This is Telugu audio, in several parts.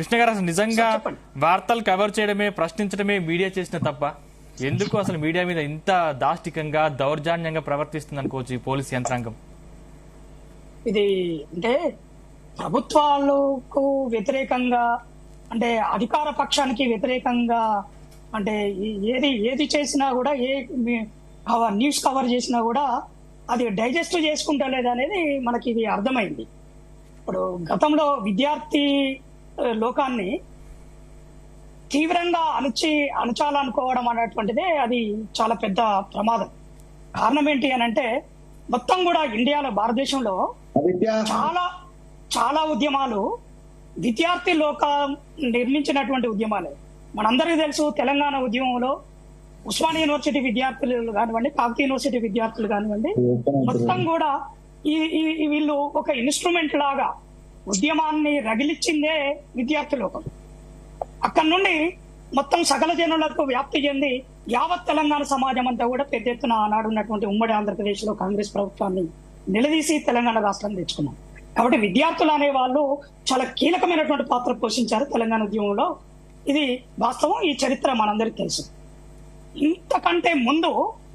కృష్ణ గారు, అసలు నిజంగా వార్తలు కవర్ చేయడమే, ప్రశ్నించడమే మీడియా చేసిన తప్ప ఎందుకు అసలు మీడియా మీద ఇంత దాష్టికంగా దౌర్జన్యంగా ప్రవర్తిస్తుంది అనుకోవచ్చు ఈ పోలీస్ యంత్రాంగం? ఇది అంటే ప్రభుత్వాలకు వ్యతిరేకంగా, అంటే అధికార పక్షానికి వ్యతిరేకంగా, అంటే ఏది చేసినా కూడా, న్యూస్ కవర్ చేసినా కూడా అది డైజెస్ట్ చేసుకుంటా లేదనేది మనకి ఇది అర్థమైంది. ఇప్పుడు గతంలో విద్యార్థి లోకాన్ని తీవ్రంగా అణచాలనుకోవడం అనేటువంటిదే అది చాలా పెద్ద ప్రమాదం. కారణం ఏంటి అని అంటే, మొత్తం కూడా ఇండియాలో, భారతదేశంలో చాలా చాలా ఉద్యమాలు విద్యార్థి లోకం నిర్మించినటువంటి ఉద్యమాలే. మనందరికీ తెలుసు, తెలంగాణ ఉద్యమంలో ఉస్మానియా యూనివర్సిటీ విద్యార్థులు కానివ్వండి, కాకతీయ యూనివర్సిటీ విద్యార్థులు కానివ్వండి, మొత్తం కూడా వీళ్ళు ఒక ఇన్స్ట్రుమెంట్ లాగా ఉద్యమాన్ని రగిలిచ్చిందే విద్యార్థి లోకం. అక్కడి నుండి మొత్తం సకల జనులకు వ్యాప్తి చెంది యావత్ తెలంగాణ సమాజం అంతా కూడా పెద్ద ఎత్తున ఆనాడు ఉన్నటువంటి ఉమ్మడి ఆంధ్రప్రదేశ్ లో కాంగ్రెస్ ప్రభుత్వాన్ని నిలదీసి తెలంగాణ రాష్ట్రాన్ని తెచ్చుకున్నాం. కాబట్టి విద్యార్థులు అనే వాళ్ళు చాలా కీలకమైనటువంటి పాత్ర పోషించారు తెలంగాణ ఉద్యమంలో. ఇది వాస్తవం, ఈ చరిత్ర మనందరికీ తెలుసు. ఇంతకంటే ముందు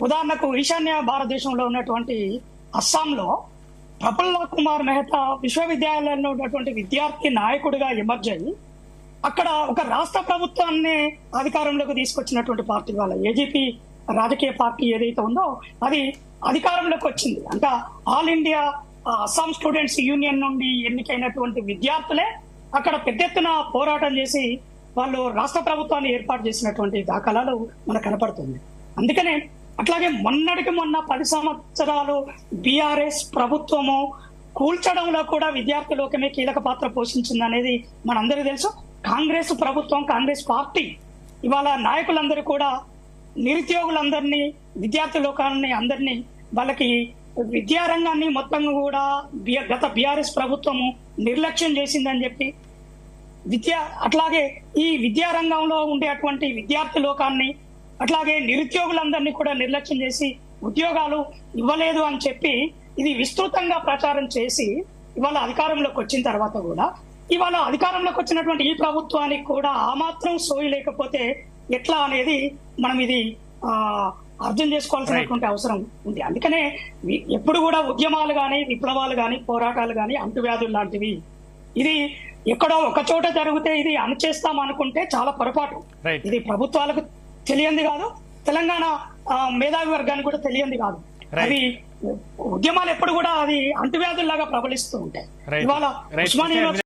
ఉదాహరణకు ఈశాన్య భారతదేశంలో ఉన్నటువంటి అస్సాంలో ప్రఫుల్ల కుమార్ మెహతా విశ్వవిద్యాలయంలో ఉన్నటువంటి విద్యార్థి నాయకుడిగా ఎమర్జ్ అయ్యి అక్కడ ఒక రాష్ట్ర ప్రభుత్వాన్ని అధికారంలోకి తీసుకొచ్చినటువంటి పార్టీ, వాళ్ళ ఏజీపీ రాజకీయ పార్టీ ఏదైతే ఉందో అది అధికారంలోకి వచ్చింది. అంటే all India Assam students union నుండి ఎన్నికైనటువంటి విద్యార్థులే అక్కడ పెద్ద ఎత్తున పోరాటం చేసి వాళ్ళు రాష్ట్ర ప్రభుత్వాన్ని ఏర్పాటు చేసినటువంటి దాఖలాలు మనకు కనపడుతుంది. అందుకనే అట్లాగే మొన్నటికి మొన్న 10 సంవత్సరాలు బీఆర్ఎస్ ప్రభుత్వము కూల్చడంలో కూడా విద్యార్థి లోకమే కీలక పాత్ర పోషించింది అనేది మనందరికీ తెలుసు. కాంగ్రెస్ ప్రభుత్వం, కాంగ్రెస్ పార్టీ ఇవాళ నాయకులందరూ కూడా నిరుద్యోగులందరినీ, విద్యార్థి లోకాలని అందరినీ, వాళ్ళకి విద్యారంగాన్ని మొత్తం కూడా గత బీఆర్ఎస్ ప్రభుత్వము నిర్లక్ష్యం చేసిందని చెప్పి అట్లాగే ఈ విద్యారంగంలో ఉండేటువంటి విద్యార్థి లోకాన్ని, అట్లాగే నిరుద్యోగులందరినీ కూడా నిర్లక్ష్యం చేసి ఉద్యోగాలు ఇవ్వలేదు అని చెప్పి ఇది విస్తృతంగా ప్రచారం చేసి ఇవాళ అధికారంలోకి వచ్చిన తర్వాత కూడా, ఇవాళ అధికారంలోకి వచ్చినటువంటి ఈ ప్రభుత్వానికి కూడా ఆ మాత్రం సోయి లేకపోతే ఎట్లా అనేది మనం ఇది అర్థం చేసుకోవాల్సినటువంటి అవసరం ఉంది. అందుకనే ఎప్పుడు కూడా ఉద్యమాలు గాని, విప్లవాలు గాని, పోరాటాలు గాని అంటువ్యాధులు లాంటివి. ఇది ఎక్కడో ఒక చోట జరిగితే ఇది అణచేస్తాం అనుకుంటే చాలా పొరపాటు. ఇది ప్రభుత్వాలకు తెలియంది కాదు, తెలంగాణ మేధావి వర్గానికి కూడా తెలియంది కాదు. అవి ఉద్యమాలు ఎప్పుడు కూడా అది అంటువ్యాధుల్లాగా ప్రబలిస్తూ ఉంటాయి. ఇవాళ ఉస్మానియా